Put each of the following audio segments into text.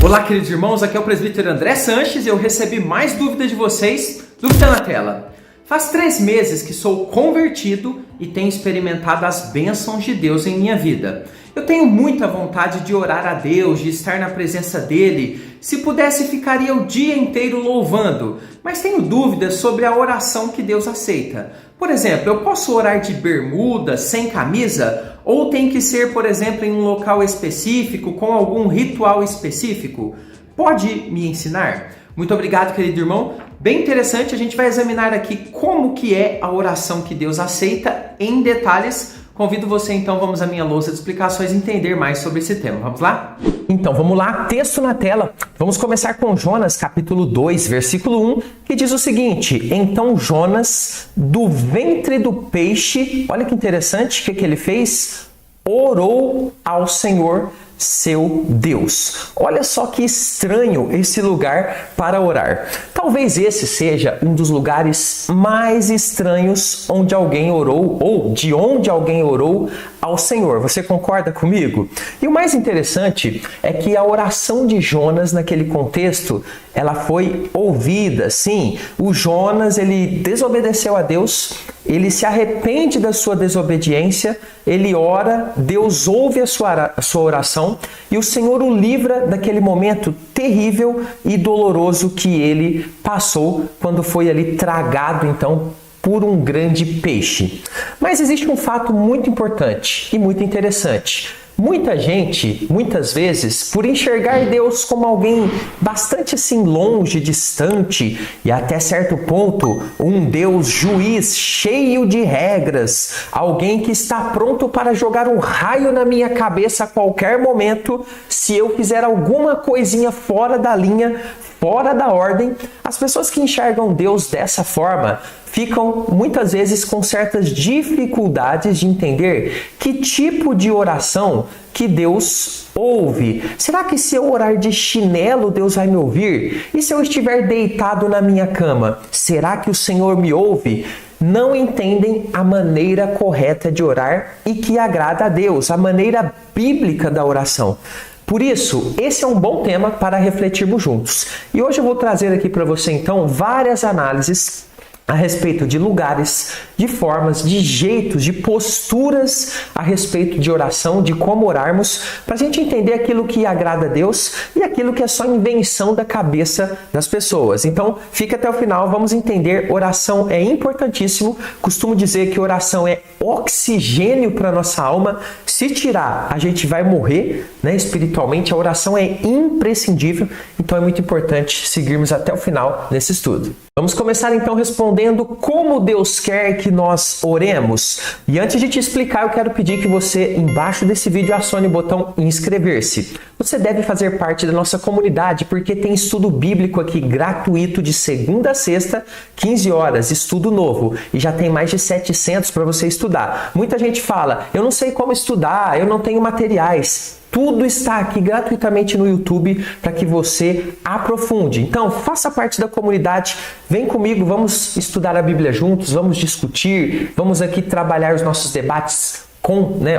Olá, queridos irmãos, aqui é o presbítero André Sanches e eu recebi mais dúvidas de vocês. Dúvida na tela. Faz 3 meses que sou convertido e tenho experimentado as bênçãos de Deus em minha vida. Eu tenho muita vontade de orar a Deus, de estar na presença dEle. Se pudesse, ficaria o dia inteiro louvando, mas tenho dúvidas sobre a oração que Deus aceita. Por exemplo, eu posso orar de bermuda, sem camisa? Ou tem que ser, por exemplo, em um local específico, com algum ritual específico? Pode me ensinar? Muito obrigado, querido irmão. Bem interessante, a gente vai examinar aqui como que é a oração que Deus aceita em detalhes. Convido você então, vamos à minha lousa de explicações e entender mais sobre esse tema. Vamos lá? Então, vamos lá, texto na tela. Vamos começar com Jonas, capítulo 2, versículo 1, que diz o seguinte: Então Jonas, do ventre do peixe, olha que interessante, o que ele fez? Orou ao Senhor, seu Deus. Olha só que estranho esse lugar para orar. Talvez esse seja um dos lugares mais estranhos onde alguém orou, ou de onde alguém orou ao Senhor. Você concorda comigo? E o mais interessante é que a oração de Jonas naquele contexto, ela foi ouvida. Sim, o Jonas, ele desobedeceu a Deus, ele se arrepende da sua desobediência, ele ora, Deus ouve a sua oração e o Senhor o livra daquele momento terrível e doloroso que ele passou quando foi ali tragado, então, por um grande peixe. Mas existe um fato muito importante e muito interessante. Muita gente, muitas vezes, por enxergar Deus como alguém bastante assim longe, distante e até certo ponto um Deus juiz cheio de regras, alguém que está pronto para jogar um raio na minha cabeça a qualquer momento se eu fizer alguma coisinha fora da linha, fora da ordem. As pessoas que enxergam Deus dessa forma ficam muitas vezes com certas dificuldades de entender que tipo de oração que Deus ouve. Será que se eu orar de chinelo, Deus vai me ouvir? E se eu estiver deitado na minha cama, será que o Senhor me ouve? Não entendem a maneira correta de orar e que agrada a Deus, a maneira bíblica da oração. Por isso, esse é um bom tema para refletirmos juntos. E hoje eu vou trazer aqui para você, então, várias análises a respeito de lugares, de formas, de jeitos, de posturas a respeito de oração, de como orarmos, para a gente entender aquilo que agrada a Deus e aquilo que é só invenção da cabeça das pessoas. Então, fica até o final, vamos entender. Oração é importantíssimo. Costumo dizer que oração é oxigênio para a nossa alma. Se tirar, a gente vai morrer, né? Espiritualmente, a oração é imprescindível. Então, é muito importante seguirmos até o final nesse estudo. Vamos começar então respondendo como Deus quer que nós oremos. E antes de te explicar, eu quero pedir que você, embaixo desse vídeo, acione o botão inscrever-se. Você deve fazer parte da nossa comunidade, porque tem estudo bíblico aqui gratuito de segunda a sexta, 15 horas, estudo novo. E já tem mais de 700 para você estudar. Muita gente fala, eu não sei como estudar, eu não tenho materiais. Tudo está aqui gratuitamente no YouTube para que você aprofunde. Então, faça parte da comunidade, vem comigo, vamos estudar a Bíblia juntos, vamos discutir, vamos aqui trabalhar os nossos debates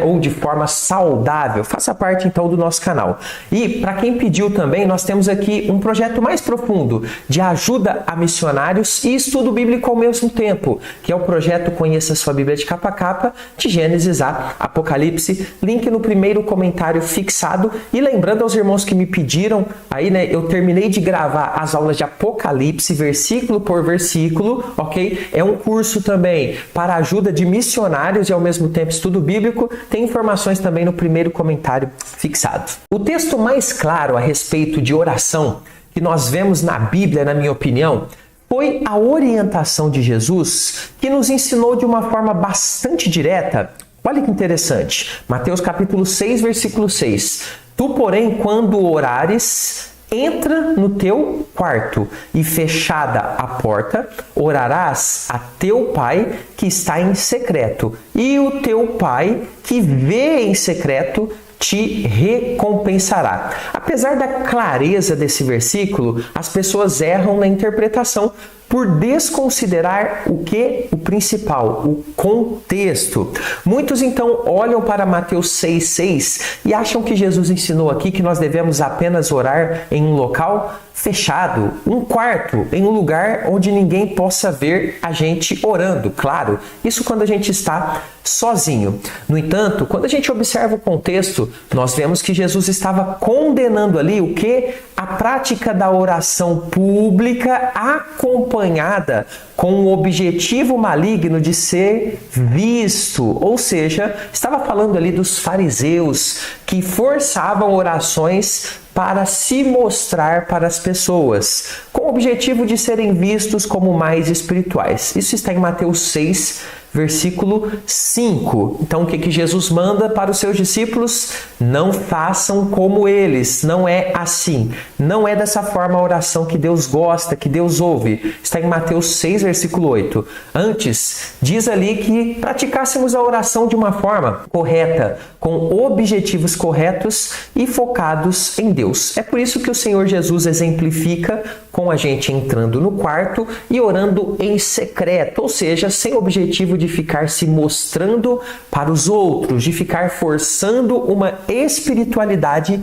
ou de forma saudável. Faça parte então do nosso canal. E para quem pediu também, nós temos aqui um projeto mais profundo de ajuda a missionários e estudo bíblico ao mesmo tempo, que é o projeto Conheça Sua Bíblia de Capa a Capa, de Gênesis a Apocalipse. Link no primeiro comentário fixado. E lembrando aos irmãos que me pediram, aí, né, eu terminei de gravar as aulas de Apocalipse, versículo por versículo, ok? É um curso também para ajuda de missionários e ao mesmo tempo estudo bíblico. Tem informações também no primeiro comentário fixado. O texto mais claro a respeito de oração que nós vemos na Bíblia, na minha opinião, foi a orientação de Jesus, que nos ensinou de uma forma bastante direta. Olha que interessante. Mateus capítulo 6, versículo 6. Tu, porém, quando orares, entra no teu quarto e, fechada a porta, orarás a teu pai que está em secreto. E o teu pai que vê em secreto te recompensará. Apesar da clareza desse versículo, as pessoas erram na interpretação por desconsiderar o que? O principal, o contexto. Muitos então olham para Mateus 6,6 e acham que Jesus ensinou aqui que nós devemos apenas orar em um local fechado, um quarto, em um lugar onde ninguém possa ver a gente orando. Claro, isso quando a gente está sozinho. No entanto, quando a gente observa o contexto, nós vemos que Jesus estava condenando ali o que? A prática da oração pública acompanhada com o objetivo maligno de ser visto. Ou seja, estava falando ali dos fariseus que forçavam orações para se mostrar para as pessoas, com o objetivo de serem vistos como mais espirituais. Isso está em Mateus 6, versículo 5. Então, o que Jesus manda para os seus discípulos? Não façam como eles. Não é assim. Não é dessa forma a oração que Deus gosta, que Deus ouve. Está em Mateus 6, versículo 8. Antes, diz ali que praticássemos a oração de uma forma correta, com objetivos corretos e focados em Deus. É por isso que o Senhor Jesus exemplifica com a gente entrando no quarto e orando em secreto, ou seja, sem objetivo de ficar se mostrando para os outros, de ficar forçando uma espiritualidade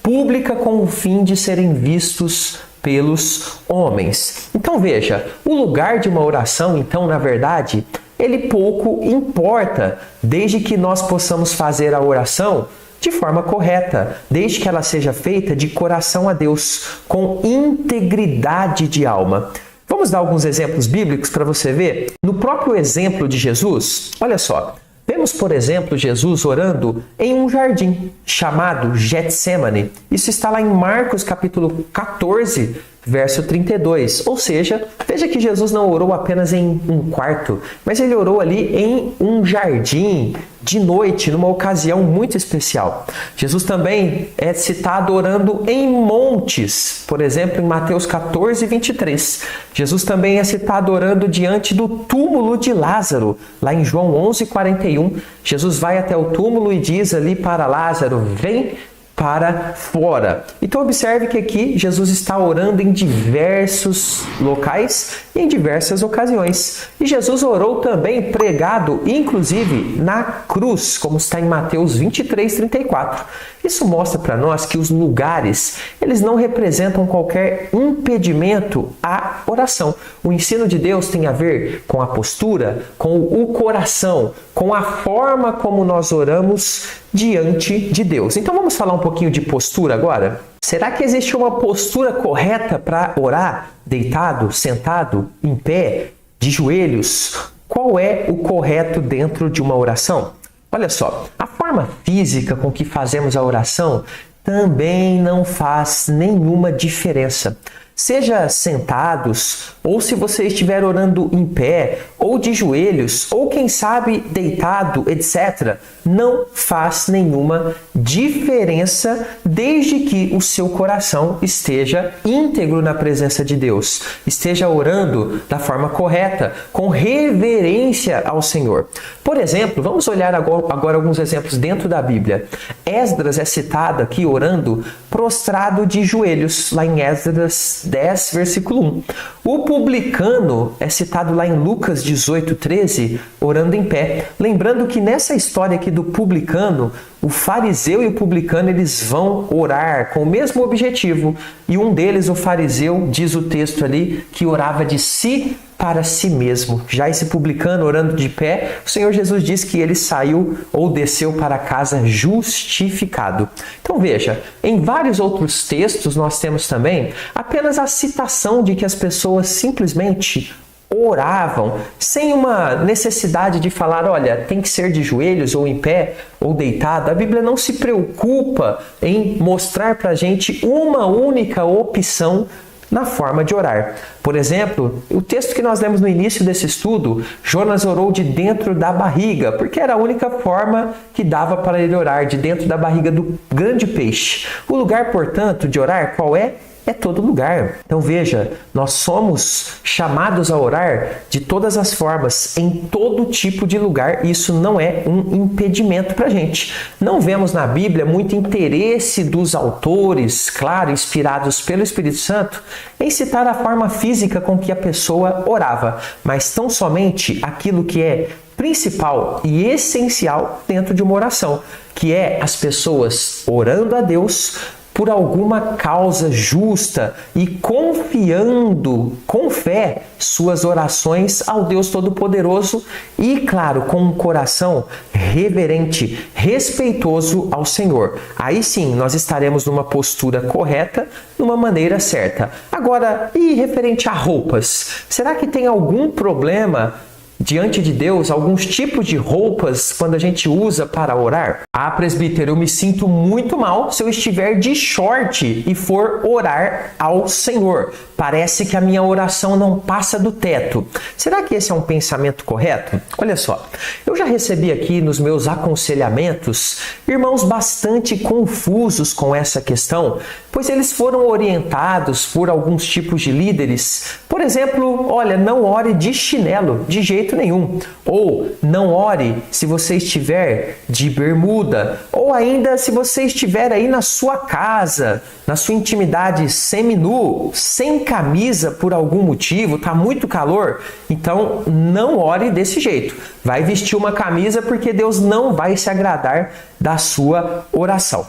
pública com o fim de serem vistos pelos homens. Então veja, o lugar de uma oração, então, na verdade, ele pouco importa, desde que nós possamos fazer a oração de forma correta, desde que ela seja feita de coração a Deus, com integridade de alma. Vamos dar alguns exemplos bíblicos para você ver? No próprio exemplo de Jesus, olha só, vemos, por exemplo, Jesus orando em um jardim chamado Getsemane. Isso está lá em Marcos capítulo 14, verso 32. Ou seja, veja que Jesus não orou apenas em um quarto, mas ele orou ali em um jardim, de noite, numa ocasião muito especial. Jesus também é citado orando em montes, por exemplo, em Mateus 14, 23. Jesus também é citado orando diante do túmulo de Lázaro, lá em João 11, 41. Jesus vai até o túmulo e diz ali para Lázaro: vem para fora. Então observe que aqui Jesus está orando em diversos locais e em diversas ocasiões. E Jesus orou também pregado, inclusive na cruz, como está em Mateus 23, 34. Isso mostra para nós que os lugares, eles não representam qualquer impedimento à oração. O ensino de Deus tem a ver com a postura, com o coração, com a forma como nós oramos diante de Deus. Então vamos falar um pouquinho de postura agora? Será que existe uma postura correta para orar? Deitado, sentado, em pé, de joelhos? Qual é o correto dentro de uma oração? Olha só, a forma física com que fazemos a oração também não faz nenhuma diferença. Seja sentados, ou se você estiver orando em pé, ou de joelhos, ou quem sabe deitado, etc., não faz nenhuma diferença desde que o seu coração esteja íntegro na presença de Deus, esteja orando da forma correta, com reverência ao Senhor. Por exemplo, vamos olhar agora alguns exemplos dentro da Bíblia. Esdras é citado aqui orando prostrado de joelhos, lá em Esdras 10, versículo 1. O publicano é citado lá em Lucas 18, 13, orando em pé. Lembrando que nessa história aqui do publicano, o fariseu e o publicano, eles vão orar com o mesmo objetivo. E um deles, o fariseu, diz o texto ali, que orava de si para si mesmo. Já esse publicano orando de pé, o Senhor Jesus diz que ele saiu ou desceu para casa justificado. Então veja, em vários outros textos nós temos também apenas a citação de que as pessoas simplesmente oravam sem uma necessidade de falar, olha, tem que ser de joelhos ou em pé ou deitado. A Bíblia não se preocupa em mostrar para a gente uma única opção na forma de orar. Por exemplo, o texto que nós lemos no início desse estudo, Jonas orou de dentro da barriga, porque era a única forma que dava para ele orar, de dentro da barriga do grande peixe. O lugar, portanto, de orar, qual é? é todo lugar. Então veja, nós somos chamados a orar de todas as formas, em todo tipo de lugar. Isso não é um impedimento para a gente. Não vemos na Bíblia muito interesse dos autores, claro, inspirados pelo Espírito Santo, em citar a forma física com que a pessoa orava, mas tão somente aquilo que é principal e essencial dentro de uma oração, que é as pessoas orando a Deus por alguma causa justa e confiando com fé suas orações ao Deus Todo-Poderoso e, claro, com um coração reverente, respeitoso ao Senhor. Aí sim, nós estaremos numa postura correta, numa maneira certa. Agora, e referente a roupas? Será que tem algum problema diante de Deus, alguns tipos de roupas quando a gente usa para orar? Ah, presbítero, eu me sinto muito mal se eu estiver de short e for orar ao Senhor. Parece que a minha oração não passa do teto. Será que esse é um pensamento correto? Olha só, eu já recebi aqui nos meus aconselhamentos irmãos bastante confusos com essa questão, pois eles foram orientados por alguns tipos de líderes. Por exemplo, olha, não ore de chinelo, de jeito nenhum. Ou não ore se você estiver de bermuda. Ou ainda se você estiver aí na sua casa, na sua intimidade semi-nu, sem camisa por algum motivo, tá muito calor, então não ore desse jeito. Vai vestir uma camisa porque Deus não vai se agradar da sua oração.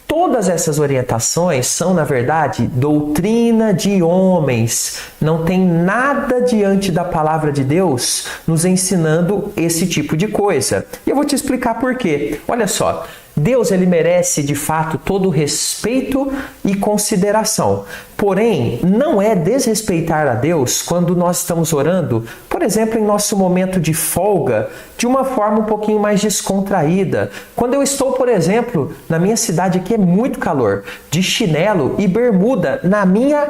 Todas essas orientações são, na verdade, doutrina de homens. Não tem nada diante da palavra de Deus nos ensinando esse tipo de coisa. E eu vou te explicar por quê. Olha só, Deus ele merece de fato todo respeito e consideração. Porém, não é desrespeitar a Deus quando nós estamos orando, por exemplo, em nosso momento de folga, de uma forma um pouquinho mais descontraída. Quando eu estou, por exemplo, na minha cidade que é muito calor, de chinelo e bermuda na minha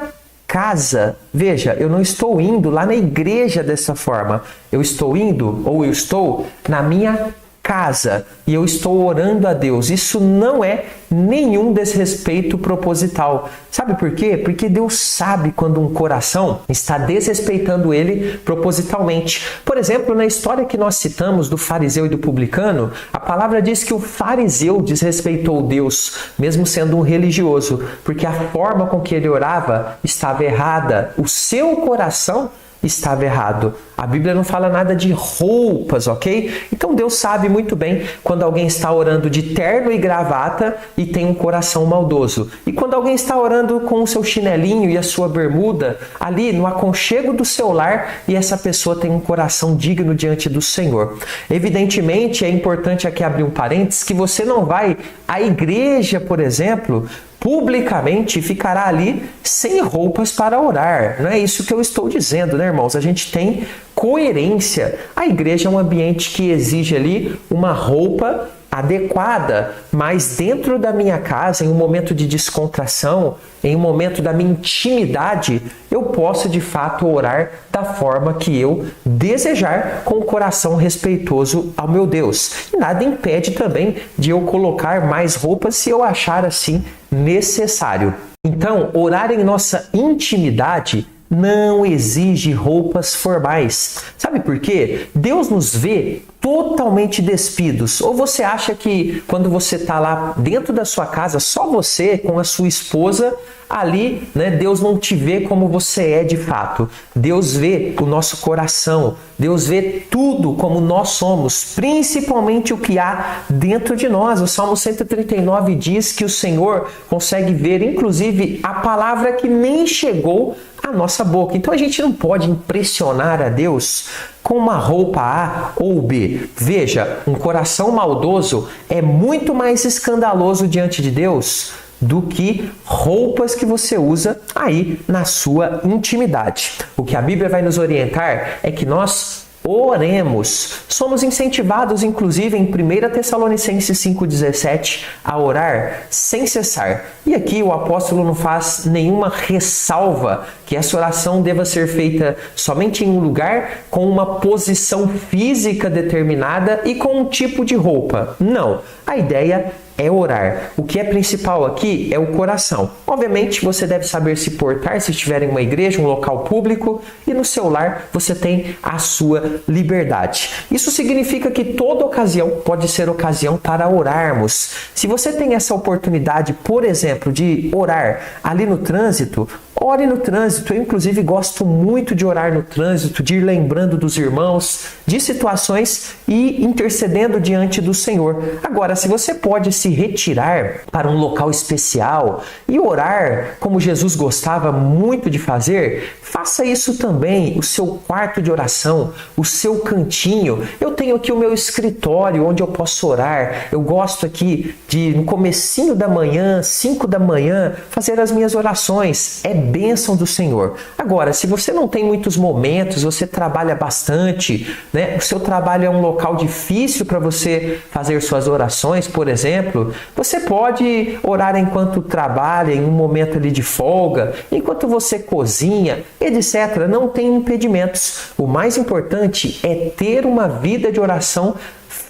casa. Veja, eu não estou indo lá na igreja dessa forma. Eu estou indo ou eu estou na minha casa e eu estou orando a Deus. Isso não é nenhum desrespeito proposital. Sabe por quê? Porque Deus sabe quando um coração está desrespeitando ele propositalmente. Por exemplo, na história que nós citamos do fariseu e do publicano, a palavra diz que o fariseu desrespeitou Deus, mesmo sendo um religioso, porque a forma com que ele orava estava errada. O seu coração estava errado. A Bíblia não fala nada de roupas, ok? Então Deus sabe muito bem quando alguém está orando de terno e gravata e tem um coração maldoso. E quando alguém está orando com o seu chinelinho e a sua bermuda ali no aconchego do seu lar e essa pessoa tem um coração digno diante do Senhor. Evidentemente, é importante aqui abrir um parênteses que você não vai à igreja, por exemplo, publicamente ficará ali sem roupas para orar. Não é isso que eu estou dizendo, né, irmãos? A gente tem coerência. A igreja é um ambiente que exige ali uma roupa adequada, mas dentro da minha casa, em um momento de descontração, em um momento da minha intimidade, eu posso de fato orar da forma que eu desejar, com o coração respeitoso ao meu Deus. E nada impede também de eu colocar mais roupas se eu achar assim necessário. Então, orar em nossa intimidade não exige roupas formais. Sabe por quê? Deus nos vê totalmente despidos. Ou você acha que quando você está lá dentro da sua casa, só você com a sua esposa, ali, né, Deus não te vê como você é de fato. Deus vê o nosso coração. Deus vê tudo como nós somos, principalmente o que há dentro de nós. O Salmo 139 diz que o Senhor consegue ver, inclusive, a palavra que nem chegou à nossa boca. Então a gente não pode impressionar a Deus com uma roupa A ou B. Veja, um coração maldoso é muito mais escandaloso diante de Deus do que roupas que você usa aí na sua intimidade. O que a Bíblia vai nos orientar é que nós oremos. Somos incentivados, inclusive, em 1 Tessalonicenses 5,17, a orar sem cessar. E aqui o apóstolo não faz nenhuma ressalva que essa oração deva ser feita somente em um lugar, com uma posição física determinada e com um tipo de roupa. Não. A ideia é orar. O que é principal aqui é o coração. Obviamente, você deve saber se portar se estiver em uma igreja, um local público, e no seu lar você tem a sua liberdade. Isso significa que toda ocasião pode ser ocasião para orarmos. Se você tem essa oportunidade, por exemplo, de orar ali no trânsito, ore no trânsito. Eu, inclusive, gosto muito de orar no trânsito, de ir lembrando dos irmãos, de situações e intercedendo diante do Senhor. Agora, se você pode se retirar para um local especial e orar como Jesus gostava muito de fazer, faça isso também. O seu quarto de oração, o seu cantinho. Eu tenho aqui o meu escritório onde eu posso orar. Eu gosto aqui de, no comecinho da manhã, 5 da manhã, fazer as minhas orações. É bênção do Senhor. Agora, se você não tem muitos momentos, você trabalha bastante, né? O seu trabalho é um local difícil para você fazer suas orações, por exemplo, você pode orar enquanto trabalha, em um momento ali de folga, enquanto você cozinha, etc. Não tem impedimentos. O mais importante é ter uma vida de oração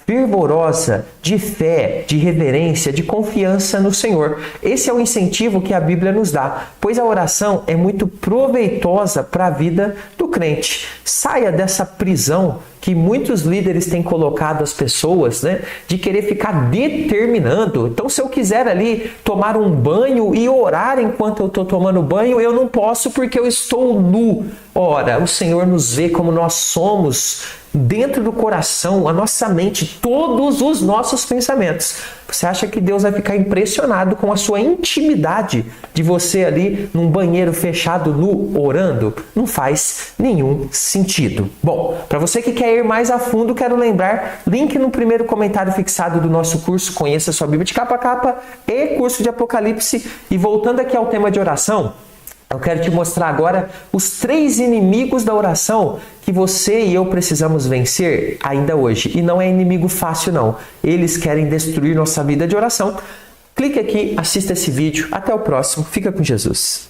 fervorosa, de fé, de reverência, de confiança no Senhor. Esse é o incentivo que a Bíblia nos dá, pois a oração é muito proveitosa para a vida do crente. Saia dessa prisão que muitos líderes têm colocado as pessoas, né, de querer ficar determinando. Então, se eu quiser ali tomar um banho e orar enquanto eu estou tomando banho, eu não posso porque eu estou nu. Ora, o Senhor nos vê como nós somos, dentro do coração, a nossa mente, todos os nossos pensamentos. Você acha que Deus vai ficar impressionado com a sua intimidade de você ali num banheiro fechado nu orando? Não faz nenhum sentido. Bom, para você que quer ir mais a fundo, quero lembrar, link no primeiro comentário fixado do nosso curso Conheça Sua Bíblia de Capa a Capa e curso de Apocalipse. E voltando aqui ao tema de oração, eu quero te mostrar agora os 3 inimigos da oração que você e eu precisamos vencer ainda hoje. E não é inimigo fácil, não. Eles querem destruir nossa vida de oração. Clique aqui, assista esse vídeo. Até o próximo. Fica com Jesus.